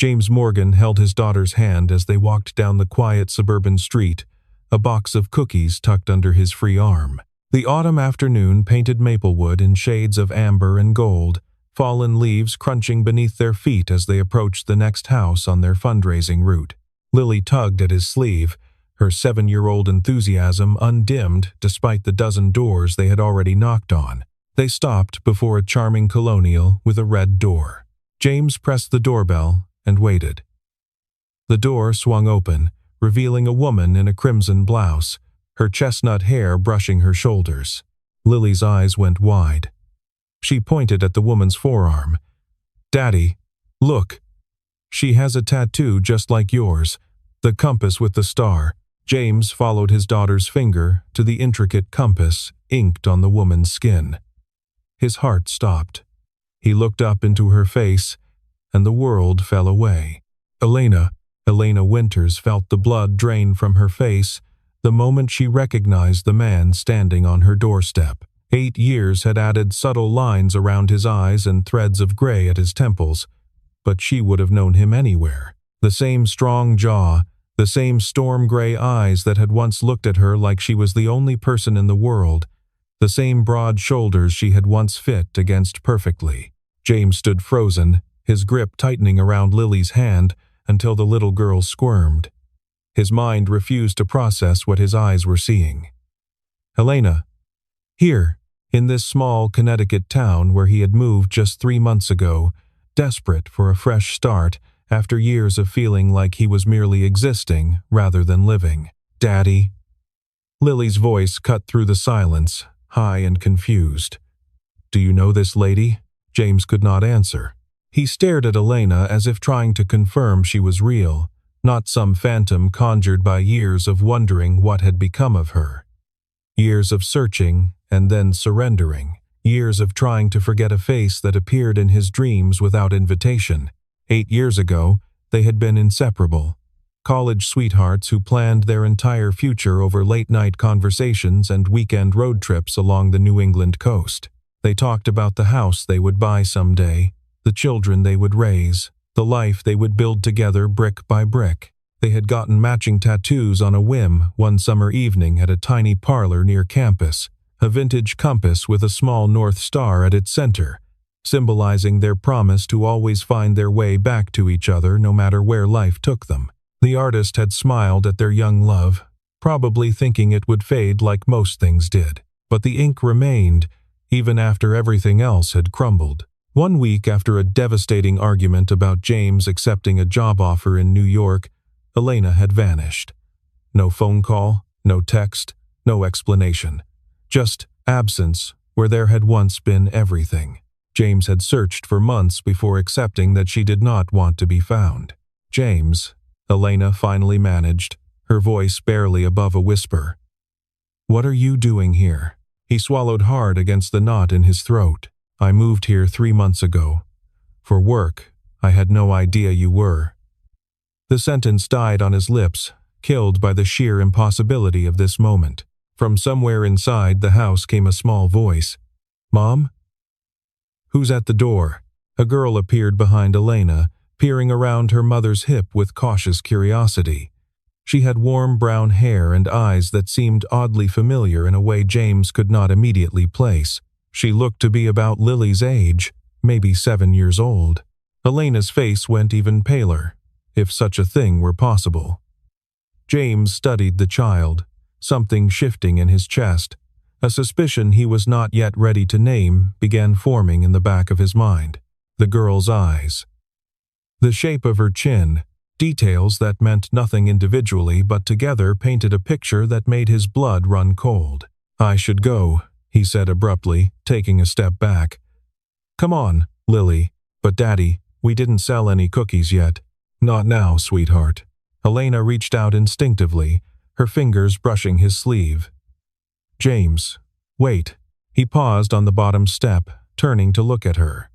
James Morgan held his daughter's hand as they walked down the quiet suburban street, a box of cookies tucked under his free arm. The autumn afternoon painted Maplewood in shades of amber and gold, fallen leaves crunching beneath their feet as they approached the next house on their fundraising route. Lily tugged at his sleeve, her 7-year-old enthusiasm undimmed despite the dozen doors they had already knocked on. They stopped before a charming colonial with a red door. James pressed the doorbell and waited. The door swung open, revealing a woman in a crimson blouse, her chestnut hair brushing her shoulders. Lily's eyes went wide. She pointed at the woman's forearm. "Daddy, look. She has a tattoo just like yours, the compass with the star." James followed his daughter's finger to the intricate compass inked on the woman's skin. His heart stopped. He looked up into her face, and the world fell away. Elena Winters felt the blood drain from her face the moment she recognized the man standing on her doorstep. 8 years had added subtle lines around his eyes and threads of gray at his temples, but she would have known him anywhere. The same strong jaw, the same storm-gray eyes that had once looked at her like she was the only person in the world, the same broad shoulders she had once fit against perfectly. James stood frozen, his grip tightening around Lily's hand until the little girl squirmed. His mind refused to process what his eyes were seeing. Elena. Here, in this small Connecticut town where he had moved just 3 months ago, desperate for a fresh start after years of feeling like he was merely existing rather than living. "Daddy." Lily's voice cut through the silence, high and confused. "Do you know this lady?" James could not answer. He stared at Elena as if trying to confirm she was real, not some phantom conjured by years of wondering what had become of her. Years of searching and then surrendering. Years of trying to forget a face that appeared in his dreams without invitation. 8 years ago, they had been inseparable. College sweethearts who planned their entire future over late-night conversations and weekend road trips along the New England coast. They talked about the house they would buy someday, the children they would raise, the life they would build together brick by brick. They had gotten matching tattoos on a whim one summer evening at a tiny parlor near campus, a vintage compass with a small North Star at its center, symbolizing their promise to always find their way back to each other no matter where life took them. The artist had smiled at their young love, probably thinking it would fade like most things did. But the ink remained, even after everything else had crumbled. 1 week after a devastating argument about James accepting a job offer in New York, Elena had vanished. No phone call, no text, no explanation. Just absence where there had once been everything. James had searched for months before accepting that she did not want to be found. "James," Elena finally managed, her voice barely above a whisper. "What are you doing here?" He swallowed hard against the knot in his throat. "I moved here 3 months ago. For work. I had no idea you were." The sentence died on his lips, killed by the sheer impossibility of this moment. From somewhere inside the house came a small voice. "Mom?" "Who's at the door?" A girl appeared behind Elena, peering around her mother's hip with cautious curiosity. She had warm brown hair and eyes that seemed oddly familiar in a way James could not immediately place. She looked to be about Lily's age, maybe 7 years old. Elena's face went even paler, if such a thing were possible. James studied the child, something shifting in his chest. A suspicion he was not yet ready to name began forming in the back of his mind. The girl's eyes. The shape of her chin, details that meant nothing individually but together painted a picture that made his blood run cold. "I should go," he said abruptly, taking a step back. "Come on, Lily." "But Daddy, we didn't sell any cookies yet." "Not now, sweetheart." Elena reached out instinctively, her fingers brushing his sleeve. "James, wait." He paused on the bottom step, turning to look at her.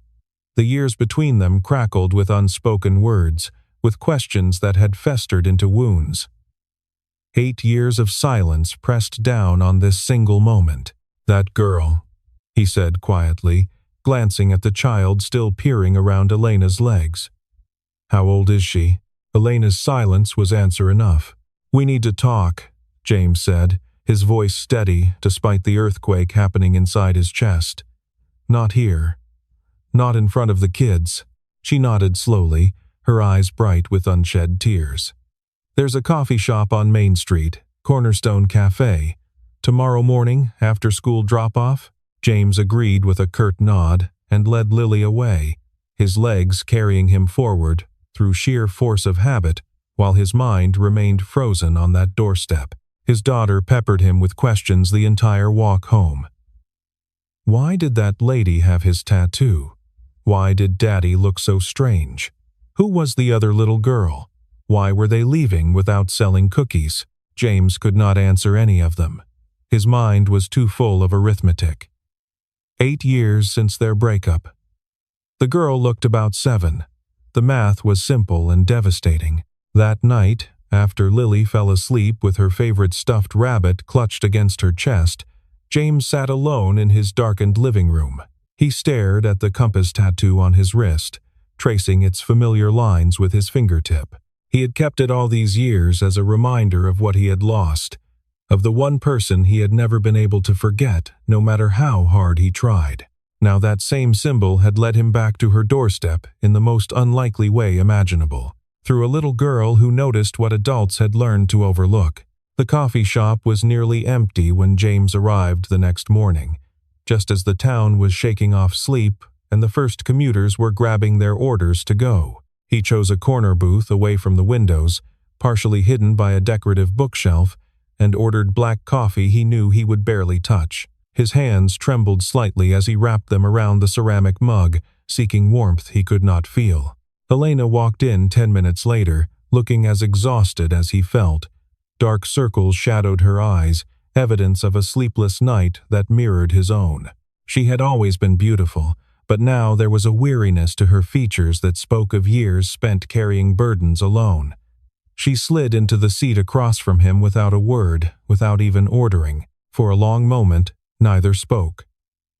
The years between them crackled with unspoken words, with questions that had festered into wounds. 8 years of silence pressed down on this single moment. "That girl," he said quietly, glancing at the child still peering around Elena's legs. How old is she? Elena's silence was answer enough. We need to talk, James said, his voice steady despite the earthquake happening inside his chest. Not here. Not in front of the kids. She nodded slowly, her eyes bright with unshed tears. There's a coffee shop on Main Street, Cornerstone Cafe. Tomorrow morning, after school drop-off? James agreed with a curt nod and led Lily away, his legs carrying him forward through sheer force of habit, while his mind remained frozen on that doorstep. His daughter peppered him with questions the entire walk home. Why did that lady have his tattoo? Why did Daddy look so strange? Who was the other little girl? Why were they leaving without selling cookies? James could not answer any of them. His mind was too full of arithmetic. 8 years since their breakup. The girl looked about 7. The math was simple and devastating. That night, after Lily fell asleep with her favorite stuffed rabbit clutched against her chest, James sat alone in his darkened living room. He stared at the compass tattoo on his wrist, tracing its familiar lines with his fingertip. He had kept it all these years as a reminder of what he had lost, of the one person he had never been able to forget, no matter how hard he tried. Now that same symbol had led him back to her doorstep in the most unlikely way imaginable, through a little girl who noticed what adults had learned to overlook. The coffee shop was nearly empty when James arrived the next morning, just as the town was shaking off sleep and the first commuters were grabbing their orders to go. He chose a corner booth away from the windows, partially hidden by a decorative bookshelf, and ordered black coffee he knew he would barely touch. His hands trembled slightly as he wrapped them around the ceramic mug, seeking warmth he could not feel. Elena walked in 10 minutes later, looking as exhausted as he felt. Dark circles shadowed her eyes, evidence of a sleepless night that mirrored his own. She had always been beautiful, but now there was a weariness to her features that spoke of years spent carrying burdens alone. She slid into the seat across from him without a word, without even ordering. For a long moment, neither spoke.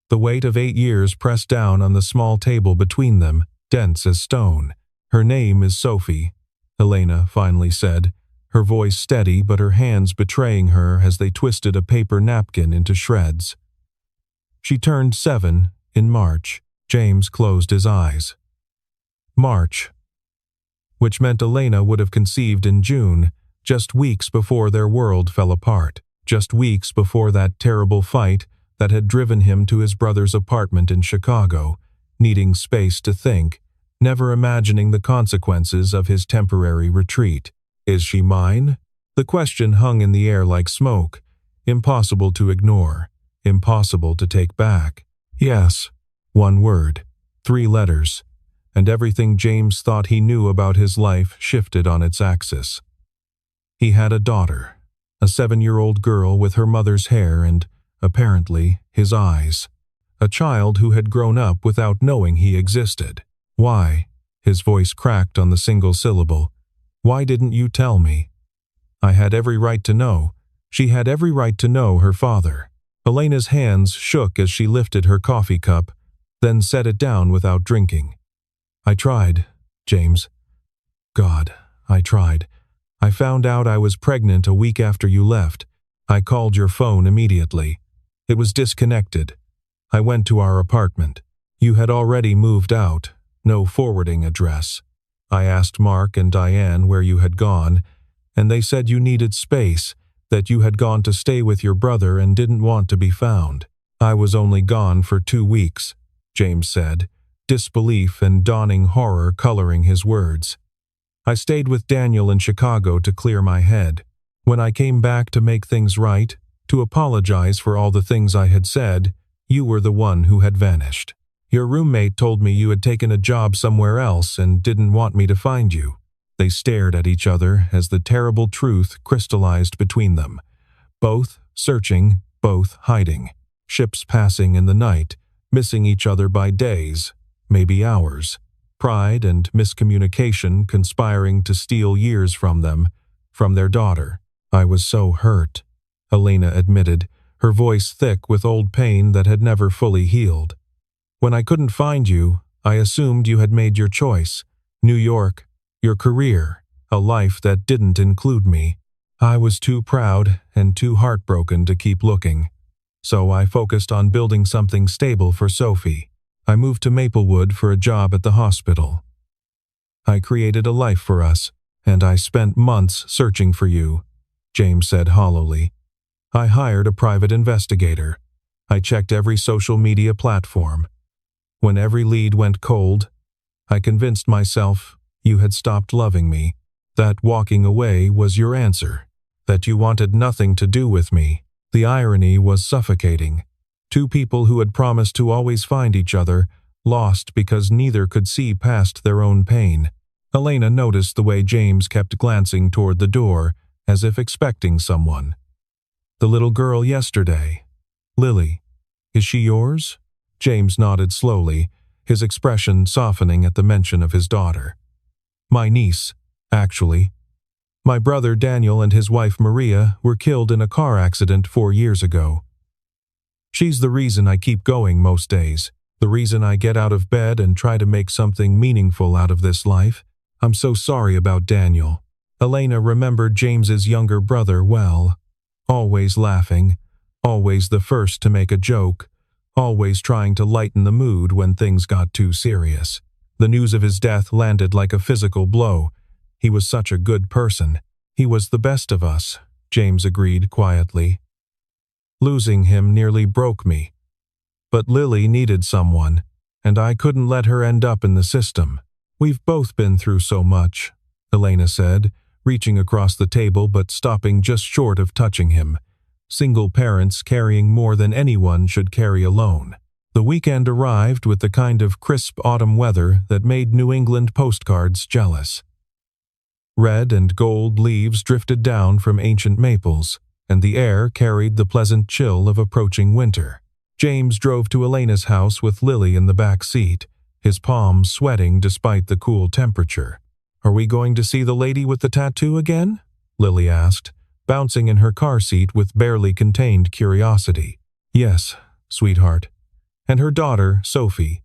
The weight of 8 years pressed down on the small table between them, dense as stone. Her name is Sophie, Elena finally said, her voice steady but her hands betraying her as they twisted a paper napkin into shreds. She turned 7 in March. James closed his eyes. March. Which meant Elena would have conceived in June, just weeks before their world fell apart, just weeks before that terrible fight that had driven him to his brother's apartment in Chicago, needing space to think, never imagining the consequences of his temporary retreat. Is she mine? The question hung in the air like smoke, impossible to ignore, impossible to take back. Yes, 1 word, 3 letters, and everything James thought he knew about his life shifted on its axis. He had a daughter, a 7-year-old girl with her mother's hair and, apparently, his eyes. A child who had grown up without knowing he existed. Why? His voice cracked on the single syllable. Why didn't you tell me? I had every right to know. She had every right to know her father. Elena's hands shook as she lifted her coffee cup, then set it down without drinking. I tried, James. God, I tried. I found out I was pregnant a week after you left. I called your phone immediately. It was disconnected. I went to our apartment. You had already moved out, no forwarding address. I asked Mark and Diane where you had gone, and they said you needed space, that you had gone to stay with your brother and didn't want to be found. I was only gone for 2 weeks, James said, disbelief and dawning horror coloring his words. I stayed with Daniel in Chicago to clear my head. When I came back to make things right, to apologize for all the things I had said, you were the one who had vanished. Your roommate told me you had taken a job somewhere else and didn't want me to find you. They stared at each other as the terrible truth crystallized between them. Both searching, both hiding. Ships passing in the night, missing each other by days, maybe hours. Pride and miscommunication conspiring to steal years from them, from their daughter. I was so hurt, Elena admitted, her voice thick with old pain that had never fully healed. When I couldn't find you, I assumed you had made your choice. New York, your career, a life that didn't include me. I was too proud and too heartbroken to keep looking. So I focused on building something stable for Sophie. I moved to Maplewood for a job at the hospital. I created a life for us, and I spent months searching for you," James said hollowly. "I hired a private investigator. I checked every social media platform. When every lead went cold, I convinced myself you had stopped loving me, that walking away was your answer, that you wanted nothing to do with me." The irony was suffocating. Two people who had promised to always find each other, lost because neither could see past their own pain. Elena noticed the way James kept glancing toward the door, as if expecting someone. "The little girl yesterday. Lily. Is she yours?" James nodded slowly, his expression softening at the mention of his daughter. "My niece, actually. My brother Daniel and his wife Maria were killed in a car accident 4 years ago. She's the reason I keep going most days, the reason I get out of bed and try to make something meaningful out of this life. I'm so sorry about Daniel." Elena remembered James's younger brother well. Always laughing, always the first to make a joke, always trying to lighten the mood when things got too serious. The news of his death landed like a physical blow. He was such a good person. "He was the best of us," James agreed quietly. "Losing him nearly broke me. But Lily needed someone, and I couldn't let her end up in the system. We've both been through so much," Elena said, reaching across the table but stopping just short of touching him. Single parents carrying more than anyone should carry alone. The weekend arrived with the kind of crisp autumn weather that made New England postcards jealous. Red and gold leaves drifted down from ancient maples, and the air carried the pleasant chill of approaching winter. James drove to Elena's house with Lily in the back seat, his palms sweating despite the cool temperature. "Are we going to see the lady with the tattoo again?" Lily asked, bouncing in her car seat with barely contained curiosity. "Yes, sweetheart. And her daughter, Sophie.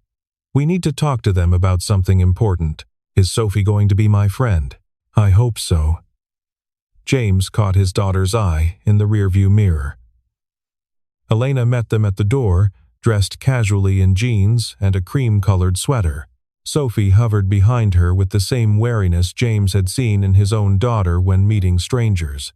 We need to talk to them about something important. Is Sophie going to be my friend?" "I hope so." James caught his daughter's eye in the rearview mirror. Elena met them at the door, dressed casually in jeans and a cream-colored sweater. Sophie hovered behind her with the same wariness James had seen in his own daughter when meeting strangers.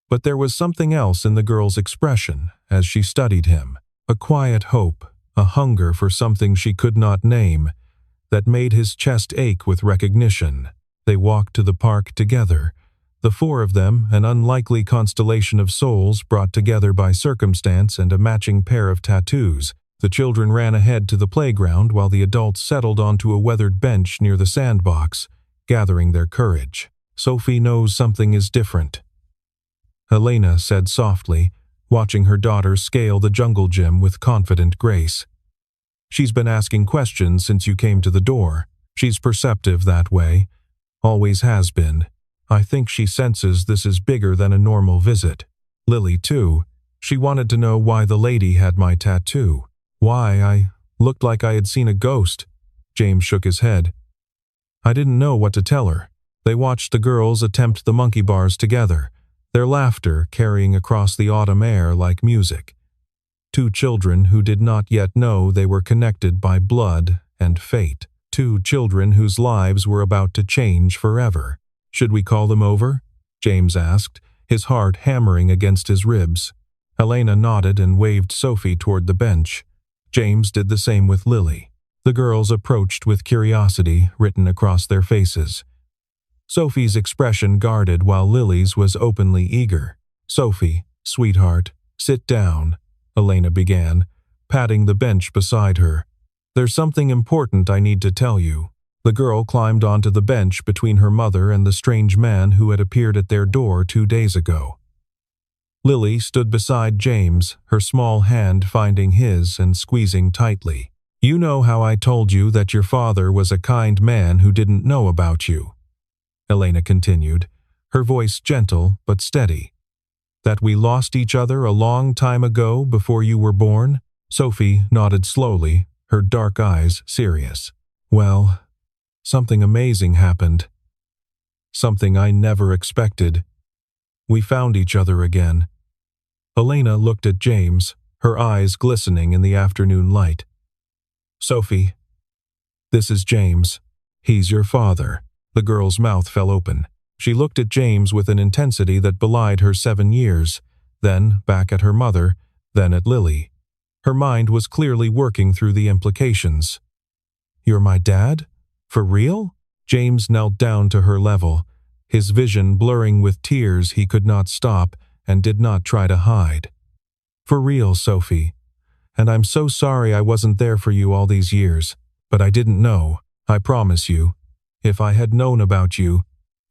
But there was something else in the girl's expression as she studied him, a quiet hope, a hunger for something she could not name, that made his chest ache with recognition. They walked to the park together, the four of them, an unlikely constellation of souls brought together by circumstance and a matching pair of tattoos. The children ran ahead to the playground while the adults settled onto a weathered bench near the sandbox, gathering their courage. "Sophie knows something is different," Elena said softly, watching her daughter scale the jungle gym with confident grace. "She's been asking questions since you came to the door. She's perceptive that way. Always has been. I think she senses this is bigger than a normal visit. Lily, too. She wanted to know why the lady had my tattoo. Why I looked like I had seen a ghost." James shook his head. "I didn't know what to tell her." They watched the girls attempt the monkey bars together, their laughter carrying across the autumn air like music. Two children who did not yet know they were connected by blood and fate. Two children whose lives were about to change forever. "Should we call them over?" James asked, his heart hammering against his ribs. Elena nodded and waved Sophie toward the bench. James did the same with Lily. The girls approached with curiosity written across their faces. Sophie's expression guarded while Lily's was openly eager. "Sophie, sweetheart, sit down," Elena began, patting the bench beside her. "There's something important I need to tell you." The girl climbed onto the bench between her mother and the strange man who had appeared at their door 2 days ago. Lily stood beside James, her small hand finding his and squeezing tightly. "You know how I told you that your father was a kind man who didn't know about you," Elena continued, her voice gentle but steady. "That we lost each other a long time ago before you were born?" Sophie nodded slowly, her dark eyes serious. "Well, something amazing happened. something I never expected. We found each other again. Elena looked at James, her eyes glistening in the afternoon light. Sophie, this is James. He's your father. The girl's mouth fell open. She looked at James with an intensity that belied her 7 years, then back at her mother, then at Lily. Her mind was clearly working through the implications. You're my dad? For real? James knelt down to her level, his vision blurring with tears he could not stop and did not try to hide. For real, Sophie. And I'm so sorry I wasn't there for you all these years, but I didn't know, I promise you. If I had known about you,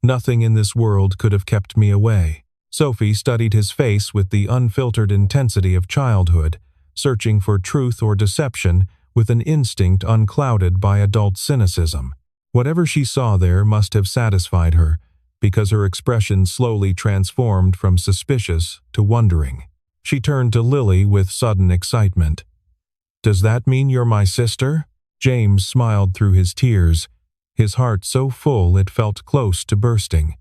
nothing in this world could have kept me away. Sophie studied his face with the unfiltered intensity of childhood, searching for truth or deception with an instinct unclouded by adult cynicism. Whatever she saw there must have satisfied her, because her expression slowly transformed from suspicious to wondering. She turned to Lily with sudden excitement. Does that mean you're my sister? James smiled through his tears, his heart so full it felt close to bursting.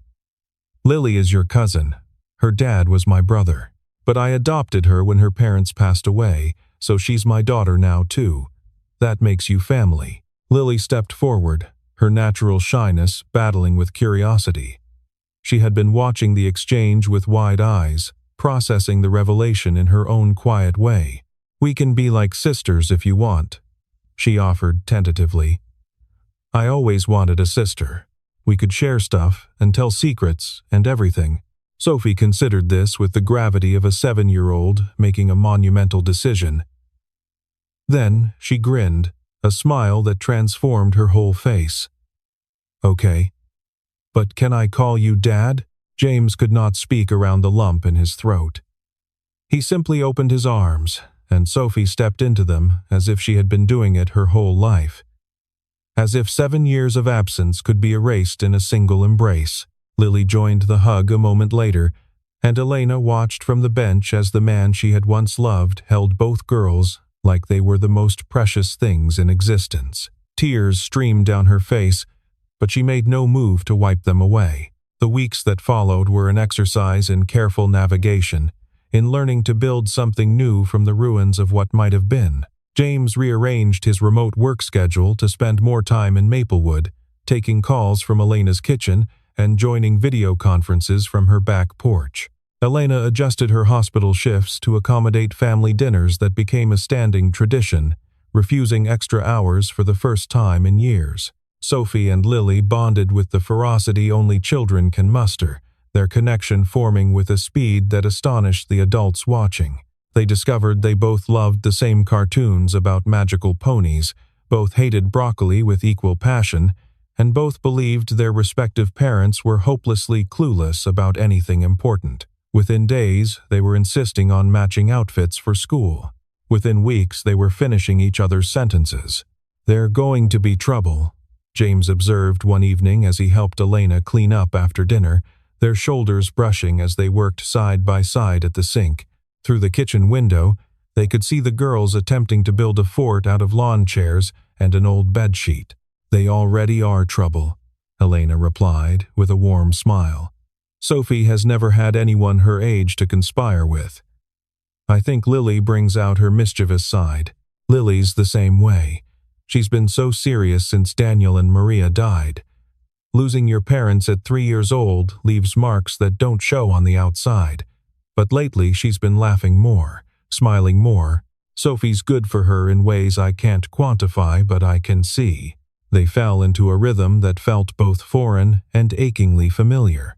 Lily is your cousin. Her dad was my brother. But I adopted her when her parents passed away, so she's my daughter now too. That makes you family. Lily stepped forward, her natural shyness battling with curiosity. She had been watching the exchange with wide eyes, processing the revelation in her own quiet way. We can be like sisters if you want, she offered tentatively. I always wanted a sister. We could share stuff and tell secrets and everything. Sophie considered this with the gravity of a 7-year-old making a monumental decision. Then she grinned, a smile that transformed her whole face. Okay. But can I call you Dad? James could not speak around the lump in his throat. He simply opened his arms, and Sophie stepped into them as if she had been doing it her whole life. As if 7 years of absence could be erased in a single embrace. Lily joined the hug a moment later, and Elena watched from the bench as the man she had once loved held both girls like they were the most precious things in existence. Tears streamed down her face, but she made no move to wipe them away. The weeks that followed were an exercise in careful navigation, in learning to build something new from the ruins of what might have been. James rearranged his remote work schedule to spend more time in Maplewood, taking calls from Elena's kitchen and joining video conferences from her back porch. Elena adjusted her hospital shifts to accommodate family dinners that became a standing tradition, refusing extra hours for the first time in years. Sophie and Lily bonded with the ferocity only children can muster, their connection forming with a speed that astonished the adults watching. They discovered they both loved the same cartoons about magical ponies, both hated broccoli with equal passion, and both believed their respective parents were hopelessly clueless about anything important. Within days, they were insisting on matching outfits for school. Within weeks, they were finishing each other's sentences. They're going to be trouble, James observed one evening as he helped Elena clean up after dinner, their shoulders brushing as they worked side by side at the sink. Through the kitchen window, they could see the girls attempting to build a fort out of lawn chairs and an old bedsheet. They already are trouble, Elena replied with a warm smile. Sophie has never had anyone her age to conspire with. I think Lily brings out her mischievous side. Lily's the same way. She's been so serious since Daniel and Maria died. Losing your parents at 3 years old leaves marks that don't show on the outside. But lately she's been laughing more, smiling more. Sophie's good for her in ways I can't quantify but I can see. They fell into a rhythm that felt both foreign and achingly familiar.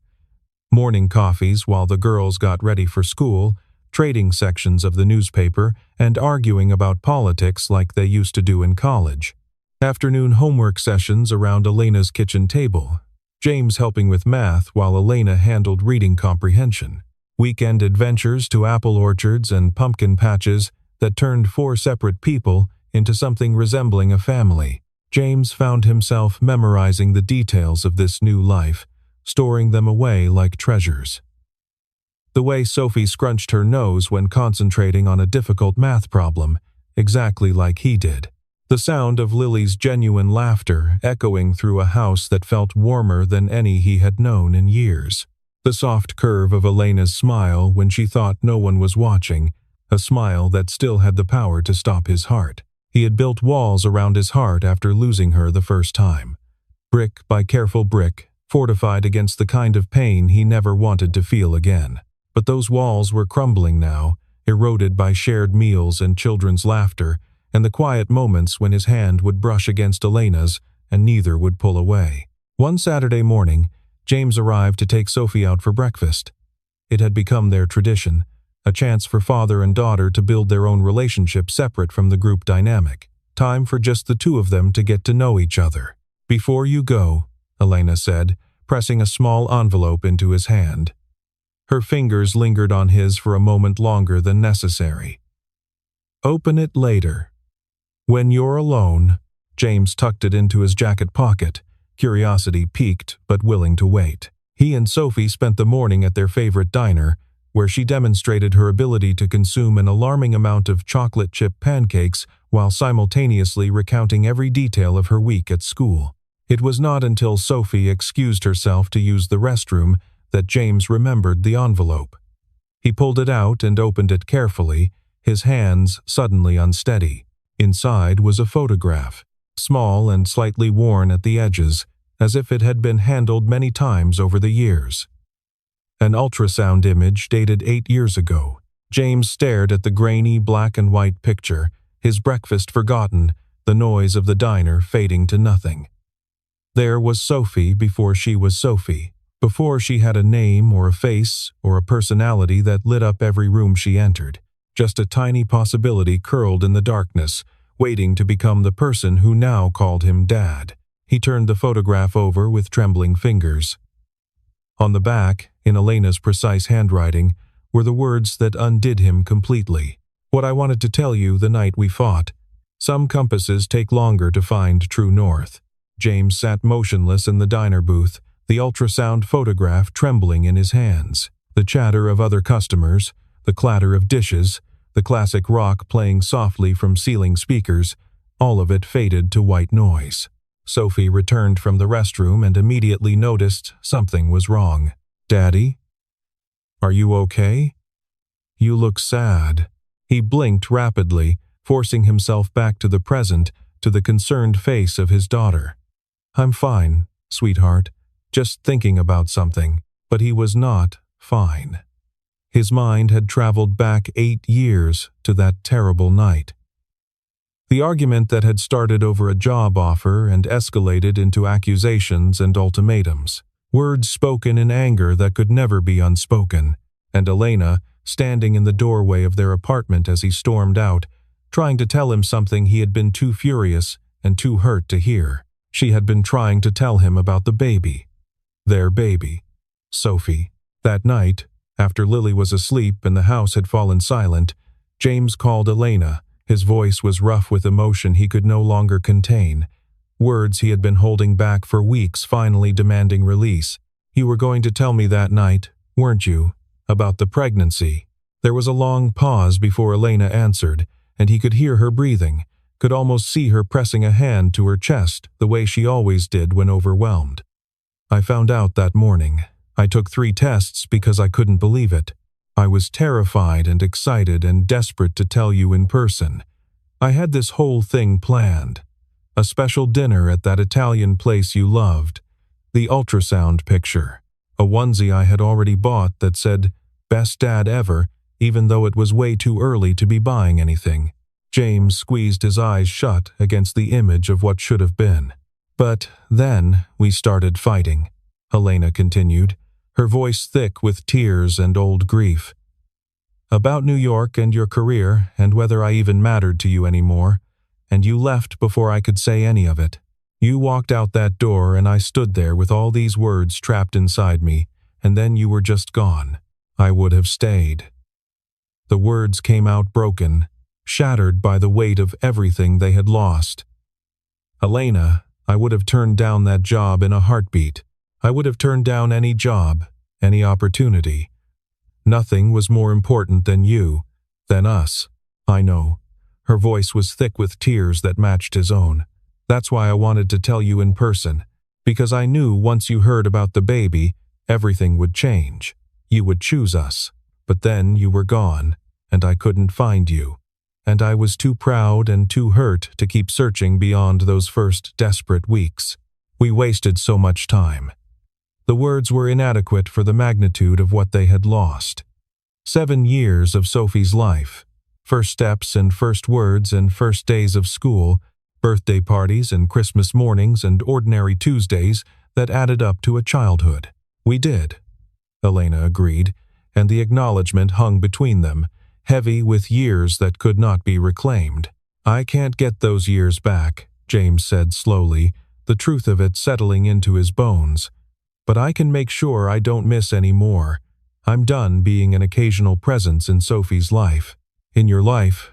Morning coffees while the girls got ready for school, trading sections of the newspaper, and arguing about politics like they used to do in college. Afternoon homework sessions around Elena's kitchen table, James helping with math while Elena handled reading comprehension. Weekend adventures to apple orchards and pumpkin patches that turned 4 separate people into something resembling a family. James found himself memorizing the details of this new life, storing them away like treasures. The way Sophie scrunched her nose when concentrating on a difficult math problem, exactly like he did. the sound of Lily's genuine laughter echoing through a house that felt warmer than any he had known in years. The soft curve of Elena's smile when she thought no one was watching, a smile that still had the power to stop his heart. He had built walls around his heart after losing her the first time. Brick by careful brick, fortified against the kind of pain he never wanted to feel again. But those walls were crumbling now, eroded by shared meals and children's laughter, and the quiet moments when his hand would brush against Elena's and neither would pull away. One Saturday morning, James arrived to take Sophie out for breakfast. It had become their tradition, a chance for father and daughter to build their own relationship separate from the group dynamic. Time for just the two of them to get to know each other. "Before you go," Elena said, pressing a small envelope into his hand. Her fingers lingered on his for a moment longer than necessary. "Open it later. When you're alone." James tucked it into his jacket pocket, curiosity piqued but willing to wait. He and Sophie spent the morning at their favorite diner, where she demonstrated her ability to consume an alarming amount of chocolate chip pancakes while simultaneously recounting every detail of her week at school. It was not until Sophie excused herself to use the restroom that James remembered the envelope. He pulled it out and opened it carefully, his hands suddenly unsteady. Inside was a photograph, small and slightly worn at the edges, as if it had been handled many times over the years. An ultrasound image dated 8 years ago. James stared at the grainy black and white picture, his breakfast forgotten, the noise of the diner fading to nothing. There was Sophie before she was Sophie, before she had a name or a face or a personality that lit up every room she entered. Just a tiny possibility curled in the darkness, waiting to become the person who now called him Dad. He turned the photograph over with trembling fingers. On the back, in Elena's precise handwriting, were the words that undid him completely. "What I wanted to tell you the night we fought. Some compasses take longer to find true north." James sat motionless in the diner booth, the ultrasound photograph trembling in his hands. The chatter of other customers, the clatter of dishes, the classic rock playing softly from ceiling speakers, all of it faded to white noise. Sophie returned from the restroom and immediately noticed something was wrong. "Daddy? Are you okay? You look sad." He blinked rapidly, forcing himself back to the present, to the concerned face of his daughter. "I'm fine, sweetheart, just thinking about something." But he was not fine. His mind had traveled back 8 years to that terrible night. The argument that had started over a job offer and escalated into accusations and ultimatums. Words spoken in anger that could never be unspoken. And Elena, standing in the doorway of their apartment as he stormed out, trying to tell him something he had been too furious and too hurt to hear. She had been trying to tell him about the baby. Their baby. Sophie. That night, after Lily was asleep and the house had fallen silent, James called Elena. His voice was rough with emotion he could no longer contain. Words he had been holding back for weeks finally demanding release. "You were going to tell me that night, weren't you? About the pregnancy." There was a long pause before Elena answered, and he could hear her breathing, could almost see her pressing a hand to her chest the way she always did when overwhelmed. "I found out that morning. I took 3 tests because I couldn't believe it. I was terrified and excited and desperate to tell you in person. I had this whole thing planned. A special dinner at that Italian place you loved. The ultrasound picture. A onesie I had already bought that said, 'Best Dad Ever,' even though it was way too early to be buying anything." James squeezed his eyes shut against the image of what should have been. "But then we started fighting," Elena continued, her voice thick with tears and old grief. "About New York and your career and whether I even mattered to you anymore, and you left before I could say any of it. You walked out that door and I stood there with all these words trapped inside me, and then you were just gone. I would have stayed." The words came out broken, shattered by the weight of everything they had lost. "Elena, I would have turned down that job in a heartbeat. I would have turned down any job, any opportunity. Nothing was more important than you, than us. I know. Her voice was thick with tears that matched his own. "That's why I wanted to tell you in person, because I knew once you heard about the baby, everything would change. You would choose us. But then you were gone, and I couldn't find you. And I was too proud and too hurt to keep searching beyond those first desperate weeks. We wasted so much time." The words were inadequate for the magnitude of what they had lost. 7 years of Sophie's life. First steps and first words and first days of school, birthday parties and Christmas mornings and ordinary Tuesdays that added up to a childhood. "We did," Elena agreed, and the acknowledgement hung between them, heavy with years that could not be reclaimed. "I can't get those years back," James said slowly, the truth of it settling into his bones. "But I can make sure I don't miss any more. I'm done being an occasional presence in Sophie's life." "In your life?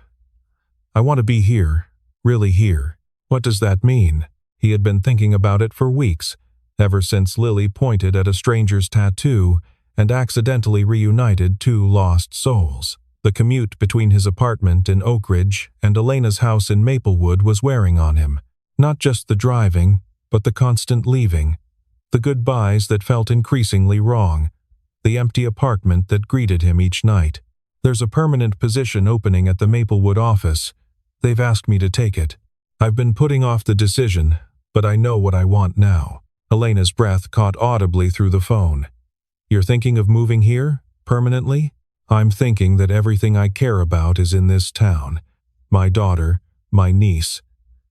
I want to be here, really here." What does that mean? He had been thinking about it for weeks, ever since Lily pointed at a stranger's tattoo and accidentally reunited 2 lost souls. The commute between his apartment in Oak Ridge and Elena's house in Maplewood was wearing on him. Not just the driving, but the constant leaving. The goodbyes that felt increasingly wrong. The empty apartment that greeted him each night. "There's a permanent position opening at the Maplewood office. They've asked me to take it. I've been putting off the decision, but I know what I want now." Elena's breath caught audibly through the phone. "You're thinking of moving here? Permanently?" "I'm thinking that everything I care about is in this town. My daughter, my niece,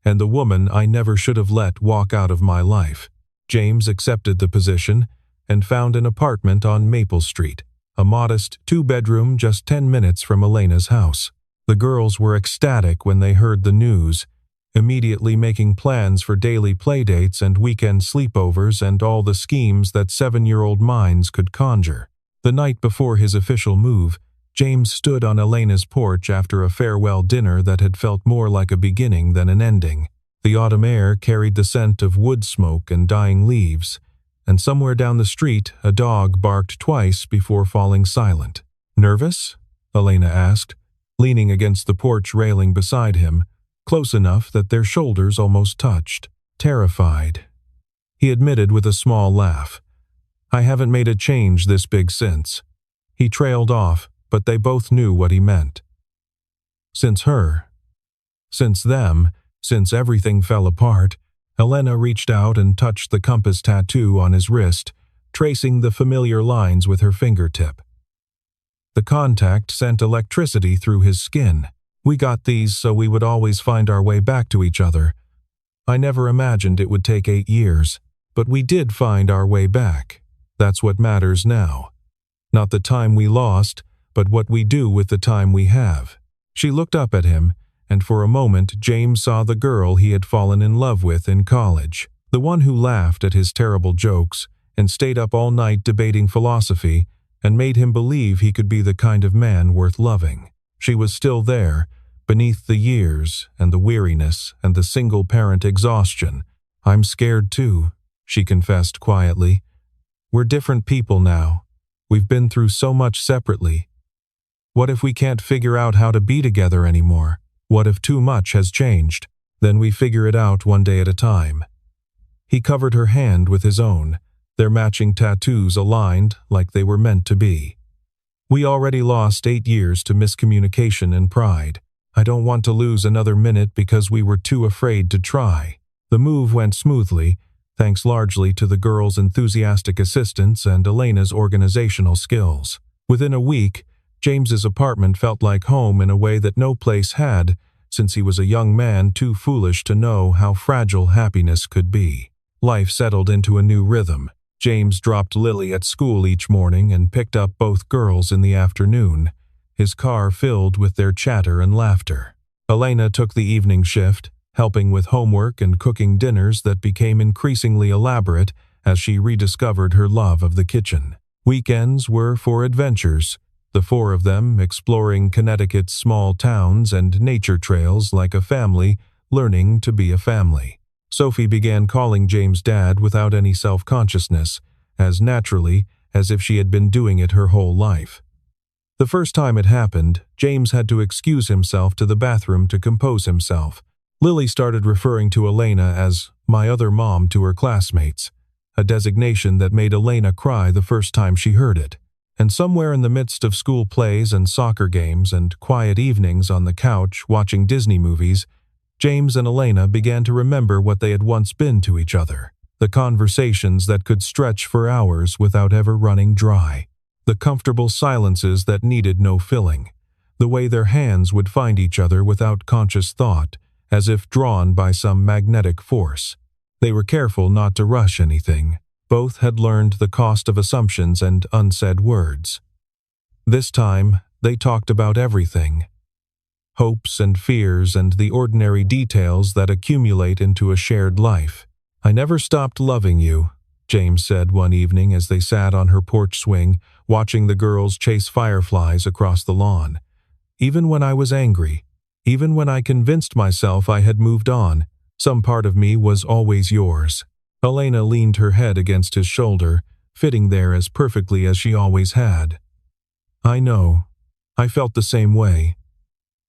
and the woman I never should have let walk out of my life." James accepted the position and found an apartment on Maple Street, a modest 2-bedroom just 10 minutes from Elena's house. The girls were ecstatic when they heard the news, immediately making plans for daily playdates and weekend sleepovers and all the schemes that 7-year-old minds could conjure. The night before his official move, James stood on Elena's porch after a farewell dinner that had felt more like a beginning than an ending. The autumn air carried the scent of wood smoke and dying leaves, and somewhere down the street a dog barked twice before falling silent. "Nervous?" Elena asked, leaning against the porch railing beside him, close enough that their shoulders almost touched. "Terrified," he admitted with a small laugh. "I haven't made a change this big since." He trailed off, but they both knew what he meant. Since her. Since them. Since everything fell apart. Elena reached out and touched the compass tattoo on his wrist, tracing the familiar lines with her fingertip. The contact sent electricity through his skin. "We got these so we would always find our way back to each other. I never imagined it would take 8 years, but we did find our way back. That's what matters now. Not the time we lost, but what we do with the time we have." She looked up at him, and for a moment James saw the girl he had fallen in love with in college, the one who laughed at his terrible jokes and stayed up all night debating philosophy and made him believe he could be the kind of man worth loving. She was still there, beneath the years and the weariness and the single-parent exhaustion. "I'm scared too," she confessed quietly. "We're different people now. We've been through so much separately. What if we can't figure out how to be together anymore? What if too much has changed? Then we figure it out one day at a time." He covered her hand with his own, their matching tattoos aligned like they were meant to be. "We already lost 8 years to miscommunication and pride. I don't want to lose another minute because we were too afraid to try." The move went smoothly, thanks largely to the girls' enthusiastic assistance and Elena's organizational skills. Within a week, James's apartment felt like home in a way that no place had, since he was a young man too foolish to know how fragile happiness could be. Life settled into a new rhythm. James dropped Lily at school each morning and picked up both girls in the afternoon, his car filled with their chatter and laughter. Elena took the evening shift, helping with homework and cooking dinners that became increasingly elaborate as she rediscovered her love of the kitchen. Weekends were for adventures, the 4 of them exploring Connecticut's small towns and nature trails like a family learning to be a family. Sophie began calling James Dad without any self-consciousness, as naturally as if she had been doing it her whole life. The first time it happened, James had to excuse himself to the bathroom to compose himself. Lily started referring to Elena as "my other mom" to her classmates, a designation that made Elena cry the first time she heard it. And somewhere in the midst of school plays and soccer games and quiet evenings on the couch watching Disney movies, James and Elena began to remember what they had once been to each other. The conversations that could stretch for hours without ever running dry. The comfortable silences that needed no filling. The way their hands would find each other without conscious thought, as if drawn by some magnetic force. They were careful not to rush anything. Both had learned the cost of assumptions and unsaid words. This time, they talked about everything. Hopes and fears and the ordinary details that accumulate into a shared life. "I never stopped loving you," James said one evening as they sat on her porch swing, watching the girls chase fireflies across the lawn. "Even when I was angry, even when I convinced myself I had moved on, some part of me was always yours." Elena leaned her head against his shoulder, fitting there as perfectly as she always had. "I know. I felt the same way.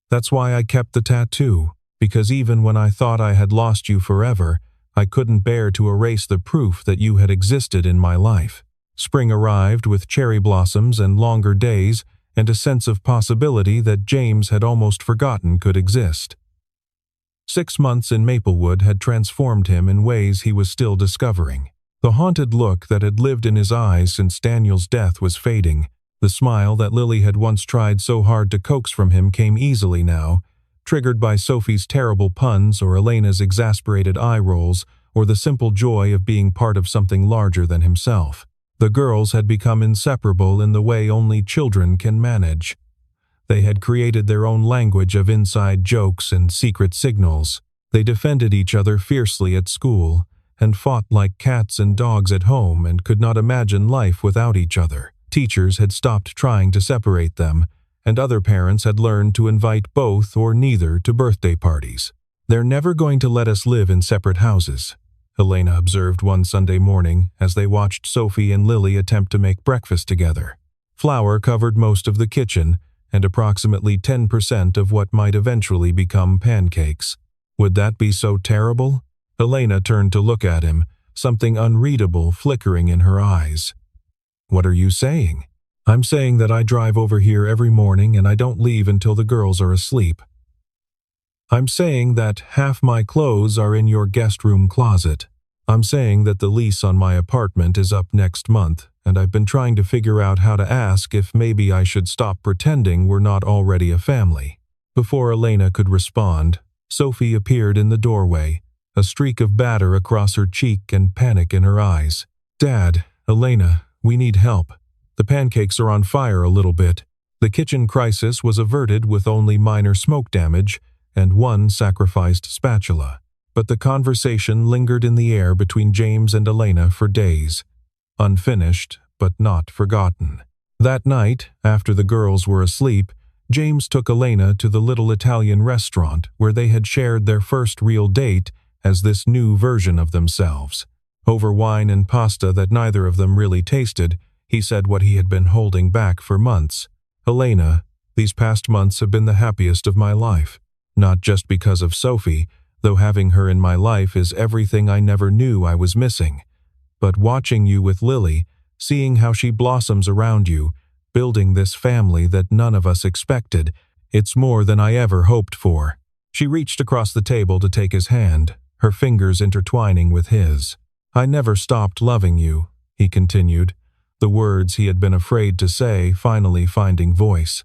That's why I kept the tattoo, because even when I thought I had lost you forever, I couldn't bear to erase the proof that you had existed in my life." Spring arrived with cherry blossoms and longer days and a sense of possibility that James had almost forgotten could exist. 6 months in Maplewood had transformed him in ways he was still discovering. The haunted look that had lived in his eyes since Daniel's death was fading. The smile that Lily had once tried so hard to coax from him came easily now, triggered by Sophie's terrible puns or Elena's exasperated eye rolls or the simple joy of being part of something larger than himself. The girls had become inseparable in the way only children can manage. They had created their own language of inside jokes and secret signals. They defended each other fiercely at school, and fought like cats and dogs at home and could not imagine life without each other. Teachers had stopped trying to separate them, and other parents had learned to invite both or neither to birthday parties. "They're never going to let us live in separate houses," Elena observed one Sunday morning as they watched Sophie and Lily attempt to make breakfast together. Flour covered most of the kitchen, and approximately 10% of what might eventually become pancakes. Would that be so terrible? Elena turned to look at him, something unreadable flickering in her eyes. "What are you saying?" "I'm saying that I drive over here every morning and I don't leave until the girls are asleep. I'm saying that half my clothes are in your guest room closet. I'm saying that the lease on my apartment is up next month, and I've been trying to figure out how to ask if maybe I should stop pretending we're not already a family." Before Elena could respond, Sophie appeared in the doorway, a streak of batter across her cheek and panic in her eyes. "Dad, Elena, we need help. The pancakes are on fire a little bit." The kitchen crisis was averted with only minor smoke damage and one sacrificed spatula. But the conversation lingered in the air between James and Elena for days, unfinished but not forgotten. That night, after the girls were asleep, James took Elena to the little Italian restaurant where they had shared their first real date as this new version of themselves. Over wine and pasta that neither of them really tasted, he said what he had been holding back for months. "Elena, these past months have been the happiest of my life. Not just because of Sophie, though having her in my life is everything I never knew I was missing. But watching you with Lily, seeing how she blossoms around you, building this family that none of us expected, it's more than I ever hoped for." She reached across the table to take his hand, her fingers intertwining with his. "I never stopped loving you," he continued, the words he had been afraid to say finally finding voice.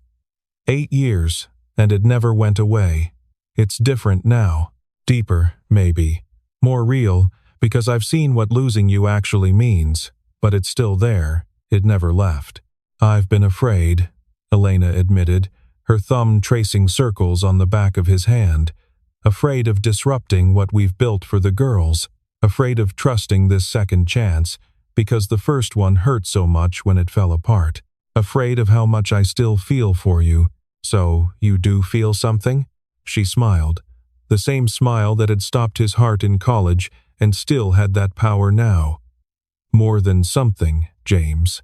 8 years, and it never went away. It's different now. Deeper, maybe. More real, because I've seen what losing you actually means, but it's still there. It never left. "I've been afraid," Elena admitted, her thumb tracing circles on the back of his hand. "Afraid of disrupting what we've built for the girls. Afraid of trusting this second chance, because the first one hurt so much when it fell apart. Afraid of how much I still feel for you. So, you do feel something?" She smiled. The same smile that had stopped his heart in college and still had that power now. "More than something, James.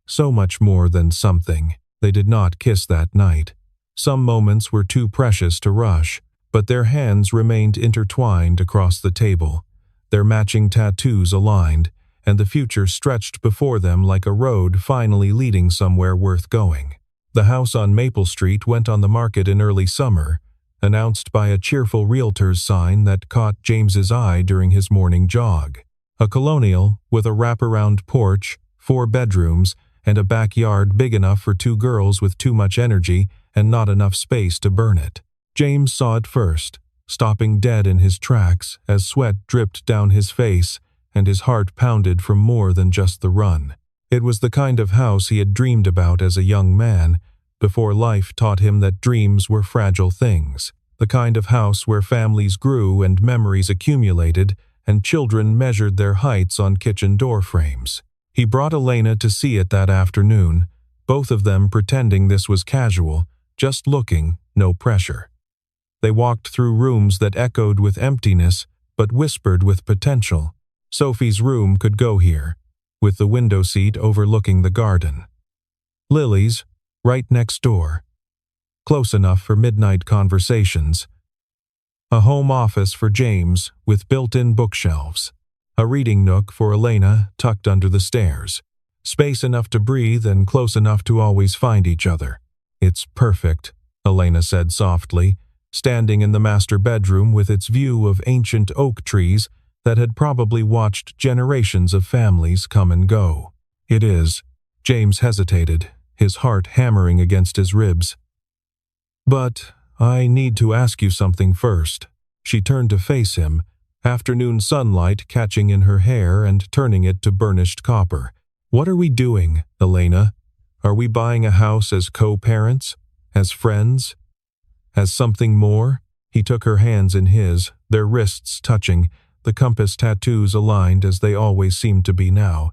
So much more than something." They did not kiss that night. Some moments were too precious to rush, but their hands remained intertwined across the table, their matching tattoos aligned, and the future stretched before them like a road finally leading somewhere worth going. The house on Maple Street went on the market in early summer, announced by a cheerful realtor's sign that caught James's eye during his morning jog. A colonial with a wraparound porch, 4 bedrooms, and a backyard big enough for 2 girls with too much energy and not enough space to burn it. James saw it first, stopping dead in his tracks as sweat dripped down his face and his heart pounded from more than just the run. It was the kind of house he had dreamed about as a young man, before life taught him that dreams were fragile things. The kind of house where families grew and memories accumulated and children measured their heights on kitchen door frames. He brought Elena to see it that afternoon, both of them pretending this was casual, just looking, no pressure. They walked through rooms that echoed with emptiness but whispered with potential. Sophie's room could go here, with the window seat overlooking the garden. Lily's, right next door, close enough for midnight conversations. A home office for James with built-in bookshelves. A reading nook for Elena tucked under the stairs. Space enough to breathe and close enough to always find each other. "It's perfect," Elena said softly, standing in the master bedroom with its view of ancient oak trees that had probably watched generations of families come and go. "It is." James hesitated, his heart hammering against his ribs. "But I need to ask you something first." She turned to face him, afternoon sunlight catching in her hair and turning it to burnished copper. "What are we doing, Elena? Are we buying a house as co-parents? As friends? As something more?" He took her hands in his, their wrists touching, the compass tattoos aligned as they always seemed to be now,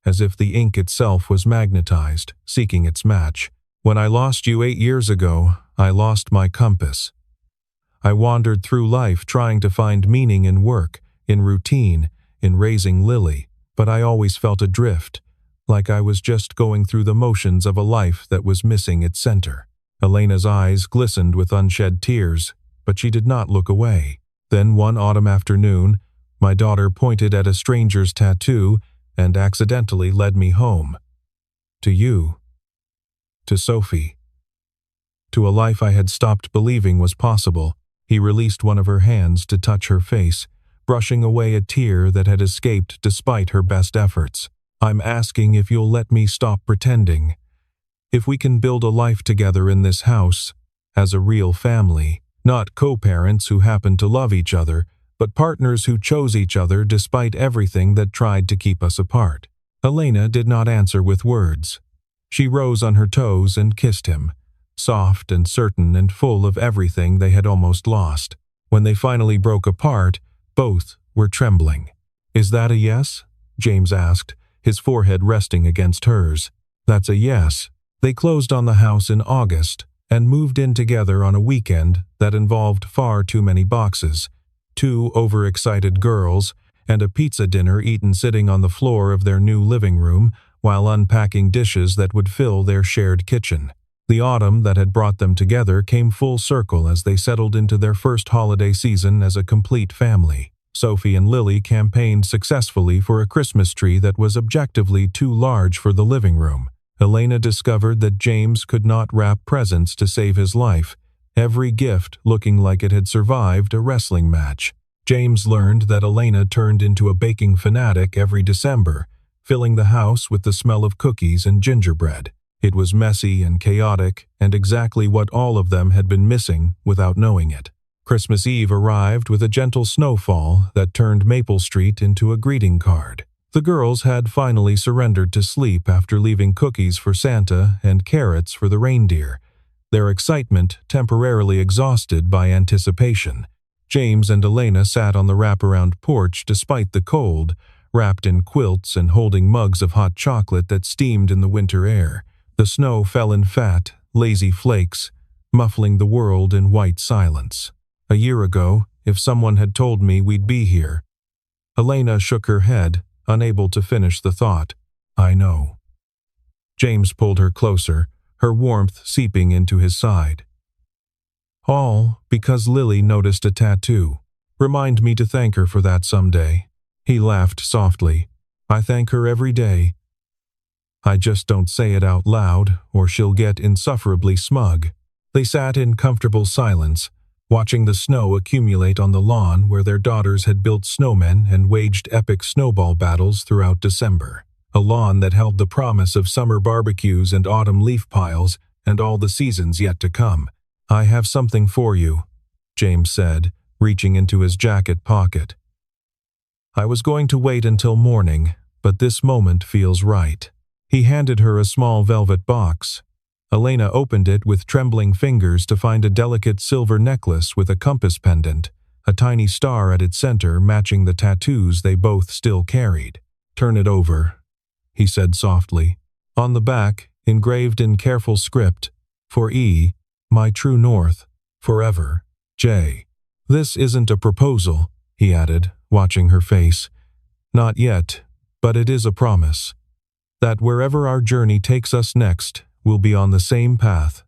as if the ink itself was magnetized, seeking its match. "When I lost you 8 years ago, I lost my compass. I wandered through life trying to find meaning in work, in routine, in raising Lily, but I always felt adrift, like I was just going through the motions of a life that was missing its center." Elena's eyes glistened with unshed tears, but she did not look away. "Then one autumn afternoon, my daughter pointed at a stranger's tattoo and accidentally led me home. To you. To Sophie. To a life I had stopped believing was possible." He released one of her hands to touch her face, brushing away a tear that had escaped despite her best efforts. "I'm asking if you'll let me stop pretending. If we can build a life together in this house, as a real family, not co-parents who happen to love each other, but partners who chose each other despite everything that tried to keep us apart." Elena did not answer with words. She rose on her toes and kissed him, soft and certain and full of everything they had almost lost. When they finally broke apart, both were trembling. "Is that a yes?" James asked, his forehead resting against hers. "That's a yes." They closed on the house in August and moved in together on a weekend that involved far too many boxes, 2 overexcited girls, and a pizza dinner eaten sitting on the floor of their new living room while unpacking dishes that would fill their shared kitchen. The autumn that had brought them together came full circle as they settled into their first holiday season as a complete family. Sophie and Lily campaigned successfully for a Christmas tree that was objectively too large for the living room. Elena discovered that James could not wrap presents to save his life, every gift looking like it had survived a wrestling match. James learned that Elena turned into a baking fanatic every December, filling the house with the smell of cookies and gingerbread. It was messy and chaotic, and exactly what all of them had been missing without knowing it. Christmas Eve arrived with a gentle snowfall that turned Maple Street into a greeting card. The girls had finally surrendered to sleep after leaving cookies for Santa and carrots for the reindeer, their excitement temporarily exhausted by anticipation. James and Elena sat on the wraparound porch despite the cold, wrapped in quilts and holding mugs of hot chocolate that steamed in the winter air. The snow fell in fat, lazy flakes, muffling the world in white silence. "A year ago, if someone had told me we'd be here." Elena shook her head, unable to finish the thought. "I know." James pulled her closer, her warmth seeping into his side. All because Lily noticed a tattoo. Remind me to thank her for that someday. He laughed softly. I thank her every day. I just don't say it out loud, or she'll get insufferably smug. They sat in comfortable silence, watching the snow accumulate on the lawn where their daughters had built snowmen and waged epic snowball battles throughout December. A lawn that held the promise of summer barbecues and autumn leaf piles and all the seasons yet to come. I have something for you, James said, reaching into his jacket pocket. I was going to wait until morning, but this moment feels right. He handed her a small velvet box. Elena opened it with trembling fingers to find a delicate silver necklace with a compass pendant, a tiny star at its center matching the tattoos they both still carried. Turn it over, he said softly. On the back, engraved in careful script, for E, my true north, forever, J. This isn't a proposal, he added, watching her face. Not yet, but it is a promise. That wherever our journey takes us next, we'll be on the same path.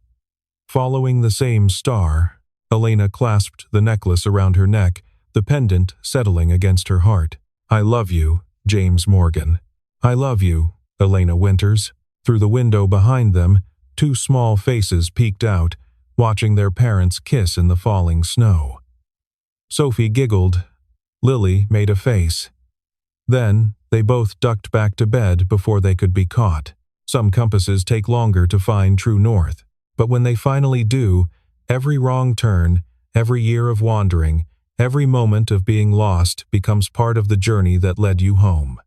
Following the same star, Elena clasped the necklace around her neck, the pendant settling against her heart. I love you, James Morgan. I love you, Elena Winters. Through the window behind them, two small faces peeked out, watching their parents kiss in the falling snow. Sophie giggled. Lily made a face. Then, they both ducked back to bed before they could be caught. Some compasses take longer to find true north, but when they finally do, every wrong turn, every year of wandering, every moment of being lost becomes part of the journey that led you home.